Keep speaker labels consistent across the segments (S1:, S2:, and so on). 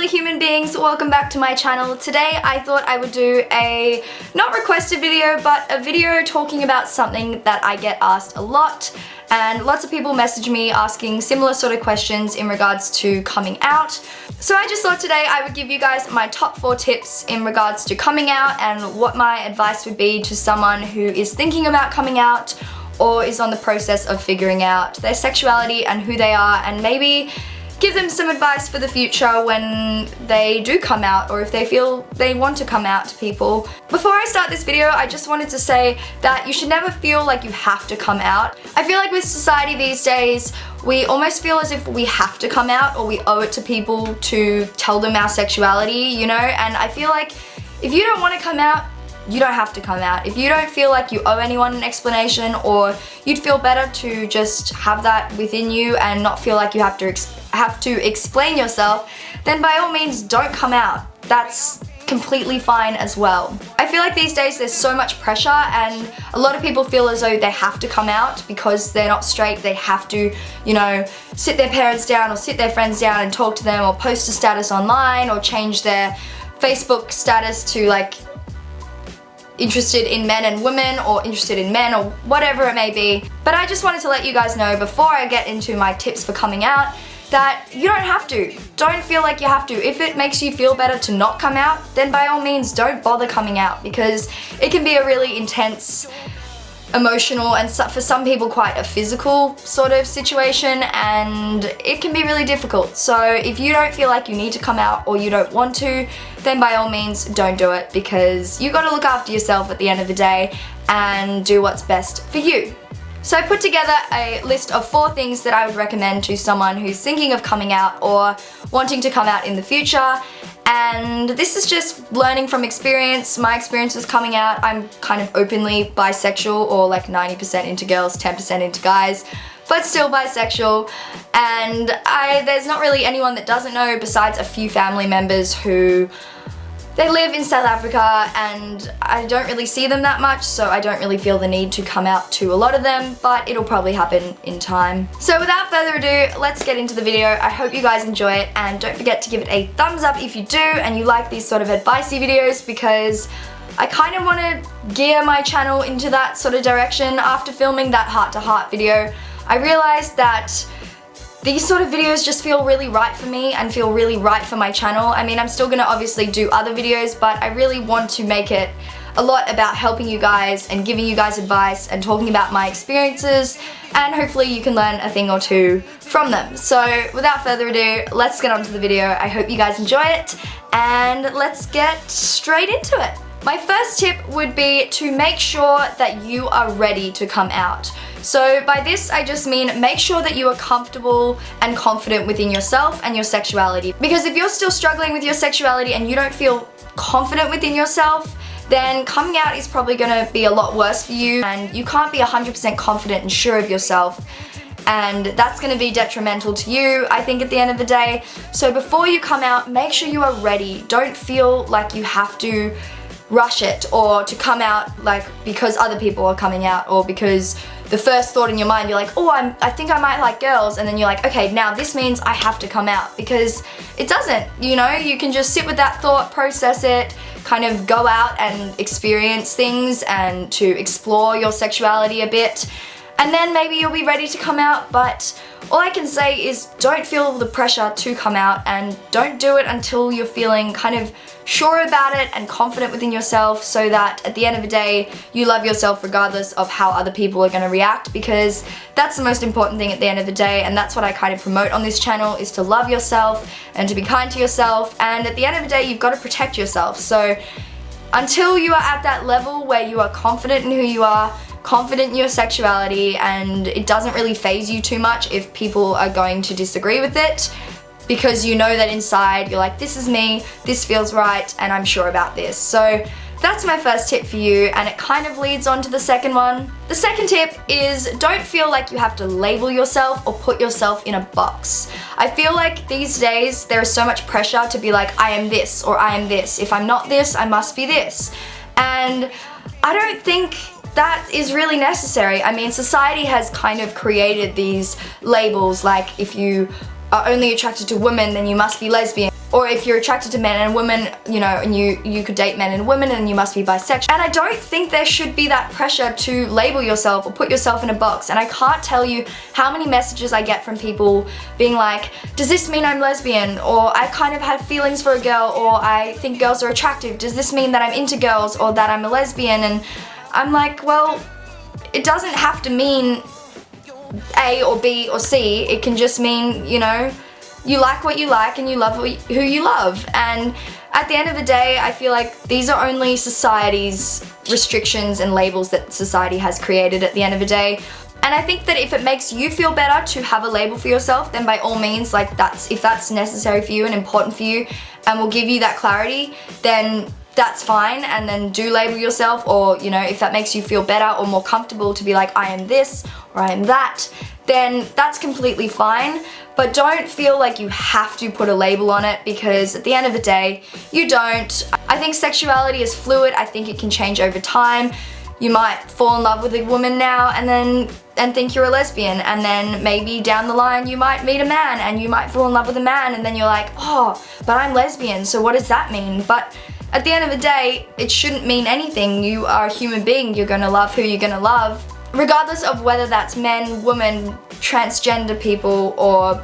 S1: human beings, welcome back to my channel. Today I thought I would do a not requested video, but a video talking about something that I get asked a lot, and lots of people message me asking similar sort of questions in regards to coming out. So I just thought today I would give you guys my top 4 tips in regards to coming out and what my advice would be to someone who is thinking about coming out or is on the process of figuring out their sexuality and who they are, and maybe give them some advice for the future when they do come out, or if they feel they want to come out to people. Before I start this video, I just wanted to say that you should never feel like you have to come out. I feel like with society these days, we almost feel as if we have to come out or we owe it to people to tell them our sexuality, you know? And I feel like if you don't want to come out, you don't have to come out. If you don't feel like you owe anyone an explanation, or you'd feel better to just have that within you and not feel like you have to explain yourself, then by all means don't come out. That's completely fine as well. I feel like these days there's so much pressure, and a lot of people feel as though they have to come out because they're not straight. They have to, you know, sit their parents down or sit their friends down and talk to them, or post a status online, or change their Facebook status to like interested in men and women, or interested in men, or whatever it may be. But I just wanted to let you guys know before I get into my tips for coming out that you don't have to. Don't feel like you have to. If it makes you feel better to not come out, then by all means don't bother coming out, because it can be a really intense, emotional, and for some people quite a physical sort of situation, and it can be really difficult. So if you don't feel like you need to come out, or you don't want to, then by all means don't do it, because you got to look after yourself at the end of the day and do what's best for you. So I put together a list of 4 things that I would recommend to someone who's thinking of coming out or wanting to come out in the future. And this is just learning from experience. My experience was coming out. I'm kind of openly bisexual, or like 90% into girls, 10% into guys, but still bisexual. And there's not really anyone that doesn't know, besides a few family members who they live in South Africa, and I don't really see them that much, so I don't really feel the need to come out to a lot of them, but it'll probably happen in time. So without further ado, let's get into the video. I hope you guys enjoy it, and don't forget to give it a thumbs up if you do and you like these sort of advicey videos, because I kind of want to gear my channel into that sort of direction. After filming that heart-to-heart video, I realized that these sort of videos just feel really right for me and feel really right for my channel. I mean, I'm still gonna obviously do other videos, but I really want to make it a lot about helping you guys and giving you guys advice and talking about my experiences, and hopefully you can learn a thing or two from them. So without further ado, let's get on to the video. I hope you guys enjoy it, and let's get straight into it. My first tip would be to make sure that you are ready to come out. So by this, I just mean make sure that you are comfortable and confident within yourself and your sexuality. Because if you're still struggling with your sexuality and you don't feel confident within yourself, then coming out is probably gonna be a lot worse for you, and you can't be 100% confident and sure of yourself. And that's gonna be detrimental to you, I think, at the end of the day. So before you come out, make sure you are ready. Don't feel like you have to rush it, or to come out like because other people are coming out, or because the first thought in your mind, you're like, oh, I think I might like girls, and then you're like, okay, now this means I have to come out, because it doesn't, you know. You can just sit with that thought, process it, kind of go out and experience things and to explore your sexuality a bit, and then maybe you'll be ready to come out. But all I can say is don't feel the pressure to come out, and don't do it until you're feeling kind of sure about it and confident within yourself, so that at the end of the day you love yourself regardless of how other people are going to react, because that's the most important thing at the end of the day. And that's what I kind of promote on this channel, is to love yourself and to be kind to yourself, and at the end of the day you've got to protect yourself. So until you are at that level where you are confident in who you are, confident in your sexuality, and it doesn't really faze you too much if people are going to disagree with it, because you know that inside you're like, this is me, this feels right, and I'm sure about this. So that's my first tip for you, and it kind of leads on to the second one. The second tip is don't feel like you have to label yourself or put yourself in a box. I feel like these days there is so much pressure to be like, I am this or I am this. If I'm not this, I must be this. And I don't think that is really necessary. I mean, society has kind of created these labels, like if you are only attracted to women, then you must be lesbian. or if you're attracted to men and women, you know, and you could date men and women and you must be bisexual. And I don't think there should be that pressure to label yourself or put yourself in a box. And I can't tell you how many messages I get from people being like, does this mean I'm lesbian? Or I kind of have feelings for a girl, or I think girls are attractive. Does this mean that I'm into girls or that I'm a lesbian? And I'm like, well, it doesn't have to mean A or B or C. It can just mean, you know, you like what you like and you love who you love. And at the end of the day, I feel like these are only society's restrictions and labels that society has created at the end of the day. And I think that if it makes you feel better to have a label for yourself, then by all means, like, if that's necessary for you and important for you and will give you that clarity, then that's fine, and then do label yourself. Or, you know, if that makes you feel better or more comfortable to be like, I am this or I am that, then that's completely fine. But don't feel like you have to put a label on it, because at the end of the day, you don't. I think sexuality is fluid. I think it can change over time. You might fall in love with a woman now and think you're a lesbian, and then maybe down the line you might meet a man and you might fall in love with a man, and then you're like, oh, but I'm lesbian, so what does that mean? But at the end of the day, it shouldn't mean anything. You are a human being. You're gonna love who you're gonna love, regardless of whether that's men, women, transgender people, or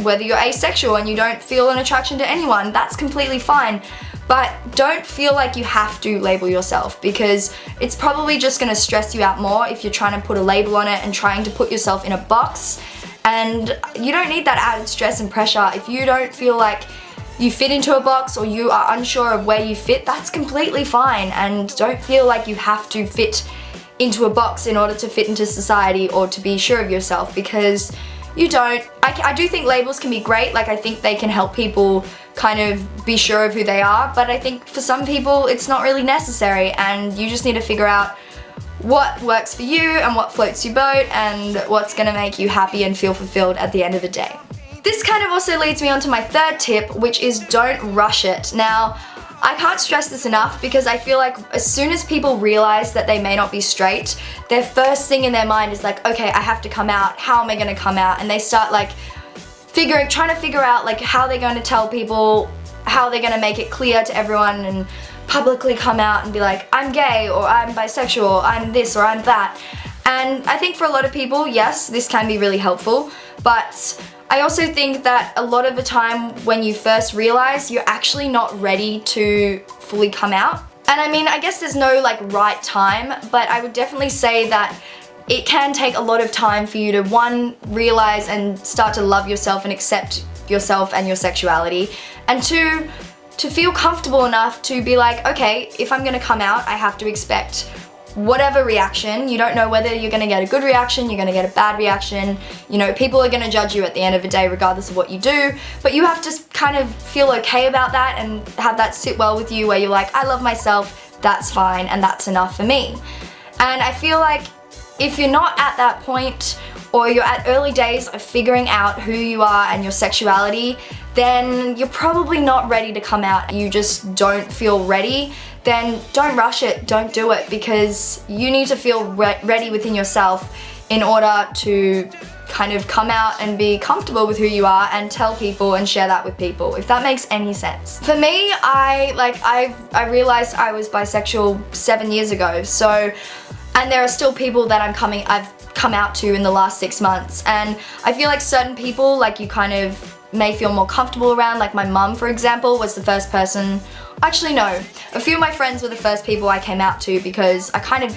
S1: whether you're asexual and you don't feel an attraction to anyone. That's completely fine. But don't feel like you have to label yourself, because it's probably just gonna stress you out more if you're trying to put a label on it and trying to put yourself in a box. And you don't need that added stress and pressure. If you don't feel like you fit into a box, or you are unsure of where you fit, that's completely fine. And don't feel like you have to fit into a box in order to fit into society or to be sure of yourself, because you don't. I do think labels can be great. Like, I think they can help people kind of be sure of who they are, but I think for some people it's not really necessary, and you just need to figure out what works for you and what floats your boat and what's gonna make you happy and feel fulfilled at the end of the day. This kind of also leads me on to my third tip, which is don't rush it. Now, I can't stress this enough, because I feel like as soon as people realize that they may not be straight, their first thing in their mind is like, okay, I have to come out. How am I gonna come out? And they start like trying to figure out like how they're going to tell people, how they're gonna make it clear to everyone and publicly come out and be like, I'm gay, or I'm bisexual, or I'm this, or I'm that. And I think for a lot of people, yes, this can be really helpful, but I also think that a lot of the time when you first realize, you're actually not ready to fully come out. And I mean, I guess there's no like right time, but I would definitely say that it can take a lot of time for you to, one, realize and start to love yourself and accept yourself and your sexuality, and two, to feel comfortable enough to be like, okay, if I'm gonna come out, I have to expect whatever reaction. You don't know whether you're gonna get a good reaction, you're gonna get a bad reaction. You know, people are gonna judge you at the end of the day regardless of what you do, but you have to kind of feel okay about that and have that sit well with you, where you're like, I love myself, that's fine, and that's enough for me. And I feel like if you're not at that point, or you're at early days of figuring out who you are and your sexuality, then you're probably not ready to come out. You just don't feel ready. Then don't rush it, don't do it, because you need to feel ready within yourself in order to kind of come out and be comfortable with who you are and tell people and share that with people, if that makes any sense. For me, I realized I was bisexual 7 years ago, so, and there are still people that I've come out to in the last 6 months, and I feel like certain people, like, you kind of may feel more comfortable around. Like my mum, for example, was the first person, actually no, a few of my friends were the first people I came out to, because I kind of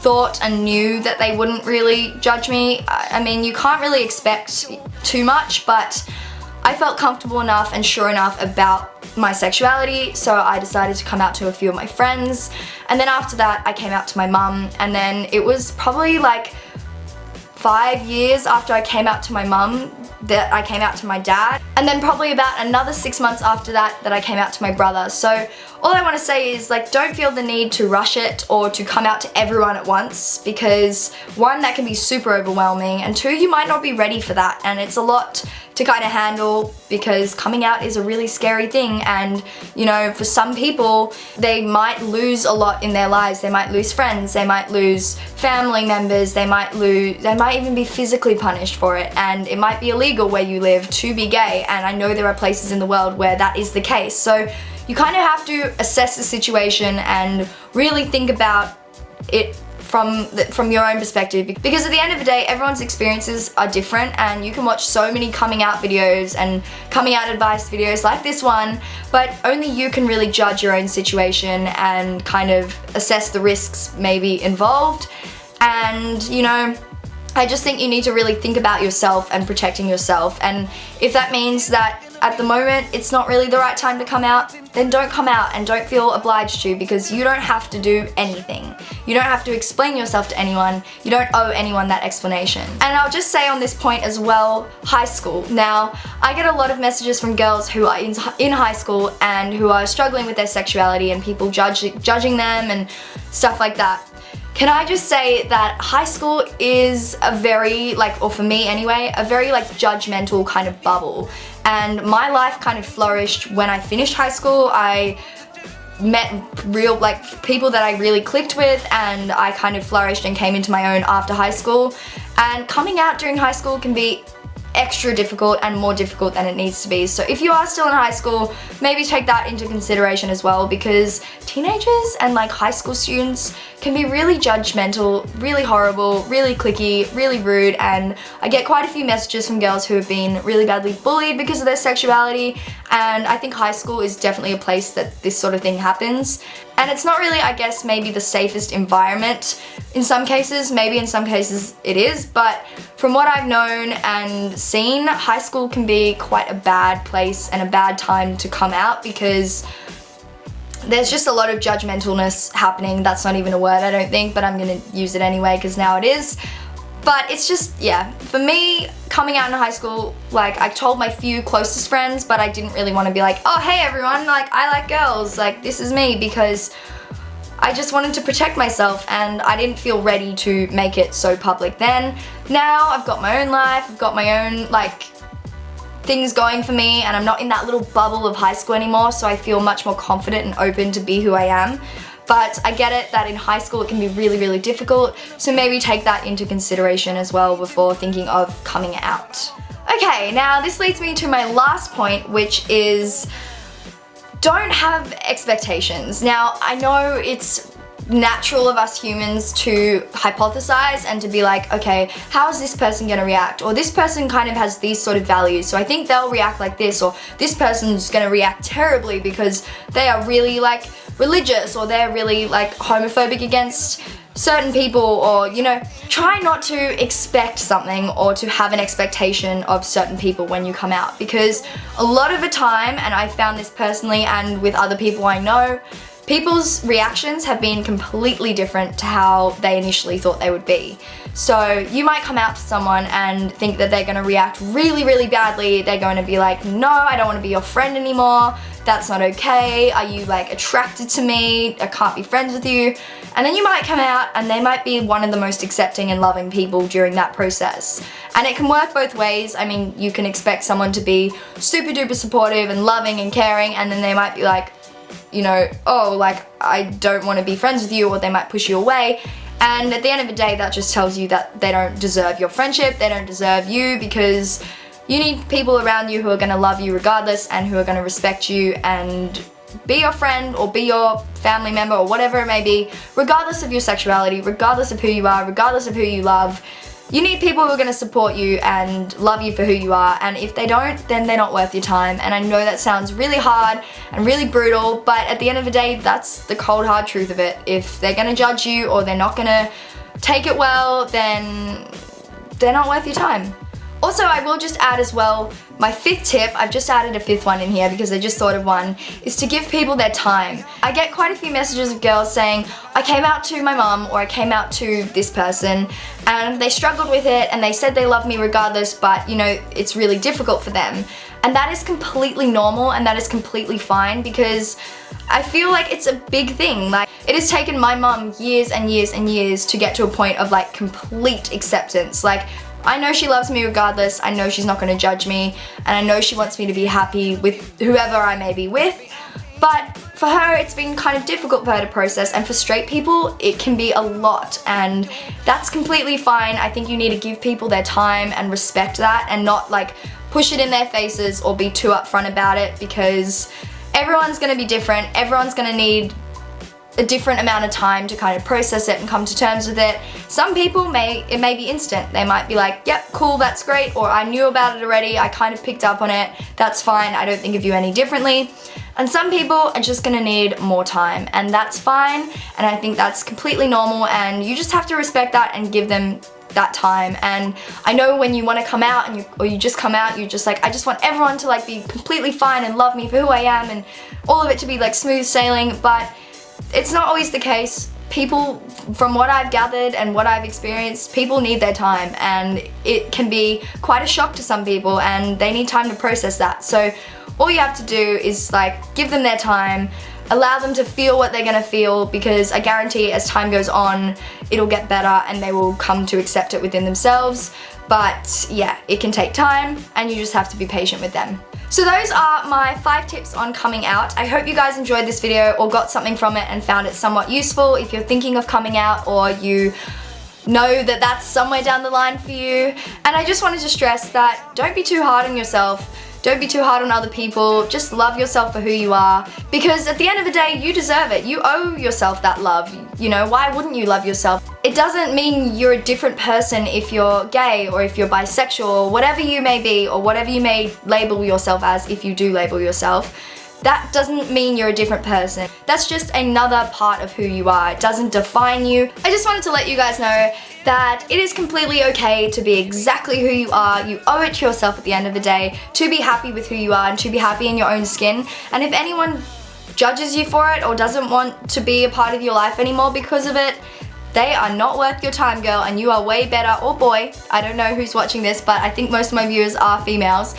S1: thought and knew that they wouldn't really judge me. I mean, you can't really expect too much, but I felt comfortable enough and sure enough about my sexuality, so I decided to come out to a few of my friends. And then after that, I came out to my mum, and then it was probably like 5 years after I came out to my mum that I came out to my dad, and then probably about another 6 months after that I came out to my brother. So all I want to say is, like, don't feel the need to rush it or to come out to everyone at once, because one, that can be super overwhelming, and two, you might not be ready for that, and it's a lot to kind of handle, because coming out is a really scary thing, and you know, for some people they might lose a lot in their lives. They might lose friends, they might lose family members, they might even be physically punished for it, and it might be illegal where you live to be gay, and I know there are places in the world where that is the case. So you kind of have to assess the situation and really think about it from your own perspective, because at the end of the day, everyone's experiences are different, and you can watch so many coming out videos and coming out advice videos like this one, but only you can really judge your own situation and kind of assess the risks maybe involved. And you know, I just think you need to really think about yourself and protecting yourself, and if that means that at the moment it's not really the right time to come out, then don't come out and don't feel obliged to, because you don't have to do anything. You don't have to explain yourself to anyone. You don't owe anyone that explanation. And I'll just say on this point as well, high school. Now, I get a lot of messages from girls who are in high school and who are struggling with their sexuality, and people judging them and stuff like that. Can I just say that high school is a very, or for me anyway, a very judgmental kind of bubble. And my life kind of flourished when I finished high school. I met real people that I really clicked with, and I kind of flourished and came into my own after high school. And coming out during high school can be extra difficult and more difficult than it needs to be. So if you are still in high school, maybe take that into consideration as well, because teenagers and high school students can be really judgmental, really horrible, really cliquey, really rude, and I get quite a few messages from girls who have been really badly bullied because of their sexuality, and I think high school is definitely a place that this sort of thing happens. And it's not really, I guess, maybe the safest environment in some cases. Maybe in some cases it is, but from what I've known and seen, high school can be quite a bad place and a bad time to come out, because there's just a lot of judgmentalness happening. That's not even a word, I don't think, but I'm gonna use it anyway because now it is. But it's just, yeah, for me, coming out in high school, I told my few closest friends, but I didn't really want to be like, oh, hey everyone, I like girls, this is me, because I just wanted to protect myself, and I didn't feel ready to make it so public then. Now I've got my own life, I've got my own, things going for me, and I'm not in that little bubble of high school anymore, so I feel much more confident and open to be who I am. But I get it that in high school it can be really, really difficult, so maybe take that into consideration as well before thinking of coming out. Okay, now this leads me to my last point, which is don't have expectations. Now, I know it's natural of us humans to hypothesize and to be like, okay, how is this person gonna react? Or this person kind of has these sort of values, so I think they'll react like this, or this person's gonna react terribly because they are really religious, or they're really homophobic against certain people, or try not to expect something or to have an expectation of certain people when you come out, because a lot of the time, and I found this personally and with other people I know, people's reactions have been completely different to how they initially thought they would be. So you might come out to someone and think that they're going to react really, really badly. They're going to be like, no, I don't want to be your friend anymore. That's not okay. Are you attracted to me? I can't be friends with you. And then you might come out and they might be one of the most accepting and loving people during that process. And it can work both ways. I mean, you can expect someone to be super duper supportive and loving and caring, and then they might be like, oh, I don't want to be friends with you, or they might push you away. And at the end of the day, that just tells you that they don't deserve your friendship, they don't deserve you, because you need people around you who are going to love you regardless, and who are going to respect you and be your friend or be your family member or whatever it may be, regardless of your sexuality, regardless of who you are, regardless of who you love. You need people who are going to support you and love you for who you are, and if they don't, then they're not worth your time. And I know that sounds really hard and really brutal, but at the end of the day, that's the cold hard truth of it. If they're going to judge you, or they're not going to take it well, then they're not worth your time. Also, I will just add as well, my fifth tip, I've just added a fifth one in here because I just thought of one, is to give people their time. I get quite a few messages of girls saying, I came out to my mum, or I came out to this person, and they struggled with it, and they said they love me regardless, but it's really difficult for them. And that is completely normal, and that is completely fine, because I feel like it's a big thing. It has taken my mum years and years and years to get to a point of complete acceptance. I know she loves me regardless. I know she's not going to judge me, and I know she wants me to be happy with whoever I may be with. But for her, it's been kind of difficult for her to process, and for straight people, it can be a lot, and that's completely fine. I think you need to give people their time and respect that, and not like push it in their faces or be too upfront about it, because everyone's gonna be different. Everyone's gonna need a different amount of time to kind of process it and come to terms with it. Some people it may be instant. They might be like, yep, cool, that's great, or I knew about it already, I kind of picked up on it, that's fine, I don't think of you any differently. And some people are just gonna need more time, and that's fine, and I think that's completely normal, and you just have to respect that and give them that time. And I know when you want to come out or you just come out, you're just like, I just want everyone to like be completely fine and love me for who I am and all of it to be like smooth sailing, but it's not always the case. People, from what I've gathered and what I've experienced, people need their time, and it can be quite a shock to some people, and they need time to process that. So all you have to do is like give them their time, allow them to feel what they're gonna feel, because I guarantee as time goes on, it'll get better and they will come to accept it within themselves. But yeah, it can take time, and you just have to be patient with them. So those are my 5 tips on coming out. I hope you guys enjoyed this video or got something from it and found it somewhat useful if you're thinking of coming out, or you know that that's somewhere down the line for you. And I just wanted to stress that don't be too hard on yourself. Don't be too hard on other people. Just love yourself for who you are, because at the end of the day, you deserve it. You owe yourself that love. You know, why wouldn't you love yourself? It doesn't mean you're a different person if you're gay or if you're bisexual or whatever you may be, or whatever you may label yourself as, if you do label yourself. That doesn't mean you're a different person. That's just another part of who you are. It doesn't define you. I just wanted to let you guys know that it is completely okay to be exactly who you are. You owe it to yourself at the end of the day to be happy with who you are and to be happy in your own skin. And if anyone judges you for it or doesn't want to be a part of your life anymore because of it, they are not worth your time, girl, and you are way better, or boy, I don't know who's watching this, but I think most of my viewers are females.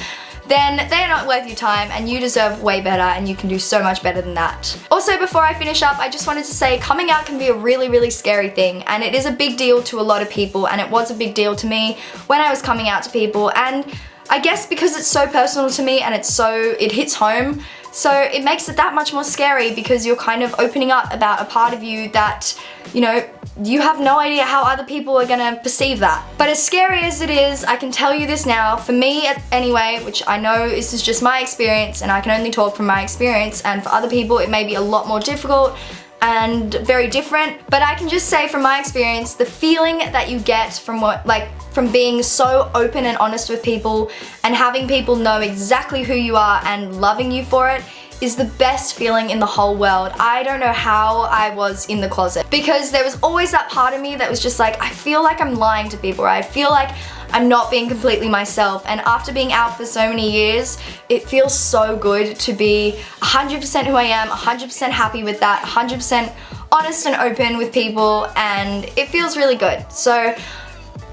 S1: Then they're not worth your time, and you deserve way better, and you can do so much better than that. Also, before I finish up, I just wanted to say coming out can be a really, really scary thing, and it is a big deal to a lot of people, and it was a big deal to me when I was coming out to people. And I guess because it's so personal to me and it hits home, so it makes it that much more scary, because you're kind of opening up about a part of you that, you know, you have no idea how other people are gonna perceive that. But as scary as it is, I can tell you this now, for me anyway, which I know this is just my experience and I can only talk from my experience, and for other people it may be a lot more difficult and very different, but I can just say from my experience, the feeling that you get from being so open and honest with people and having people know exactly who you are and loving you for it is the best feeling in the whole world. I don't know how I was in the closet, because there was always that part of me that was just like, I feel like I'm lying to people, or I feel like I'm not being completely myself. And after being out for so many years, it feels so good to be 100% who I am, 100% happy with that, 100% honest and open with people, and it feels really good. So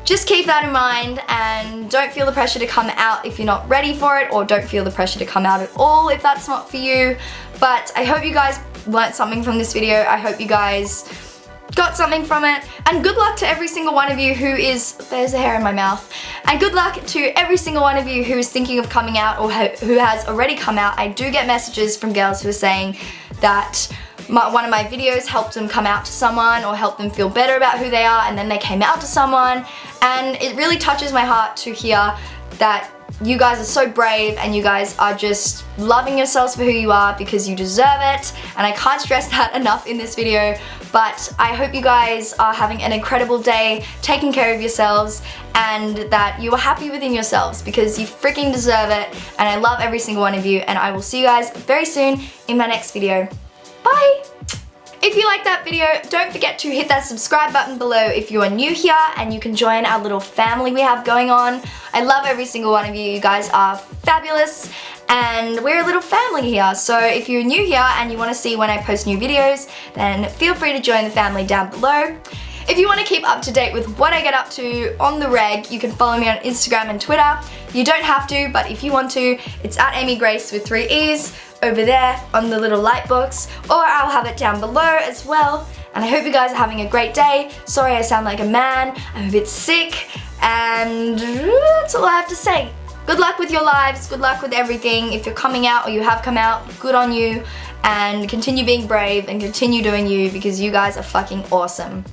S1: just keep that in mind, and don't feel the pressure to come out if you're not ready for it, or don't feel the pressure to come out at all if that's not for you. But I hope you guys learnt something from this video. I hope you guys got something from it, and good luck to every single one of you who is, there's a hair in my mouth, and good luck to every single one of you who is thinking of coming out or who has already come out. I do get messages from girls who are saying that one of my videos helped them come out to someone or helped them feel better about who they are, and then they came out to someone, and it really touches my heart to hear that you guys are so brave and you guys are just loving yourselves for who you are, because you deserve it, and I can't stress that enough in this video. But I hope you guys are having an incredible day, taking care of yourselves, and that you are happy within yourselves, because you freaking deserve it. And I love every single one of you, and I will see you guys very soon in my next video. Bye! If you liked that video, don't forget to hit that subscribe button below if you are new here, and you can join our little family we have going on. I love every single one of you. You guys are fabulous, and we're a little family here. So if you're new here and you want to see when I post new videos, then feel free to join the family down below. If you want to keep up to date with what I get up to on the reg, you can follow me on Instagram and Twitter. You don't have to, but if you want to, it's at Amy Grace with 3 E's over there on the little light box, or I'll have it down below as well. And I hope you guys are having a great day. Sorry I sound like a man, I'm a bit sick, And that's all I have to say. Good luck with your lives, good luck with everything. If you're coming out or you have come out, good on you. And continue being brave and continue doing you because you guys are fucking awesome.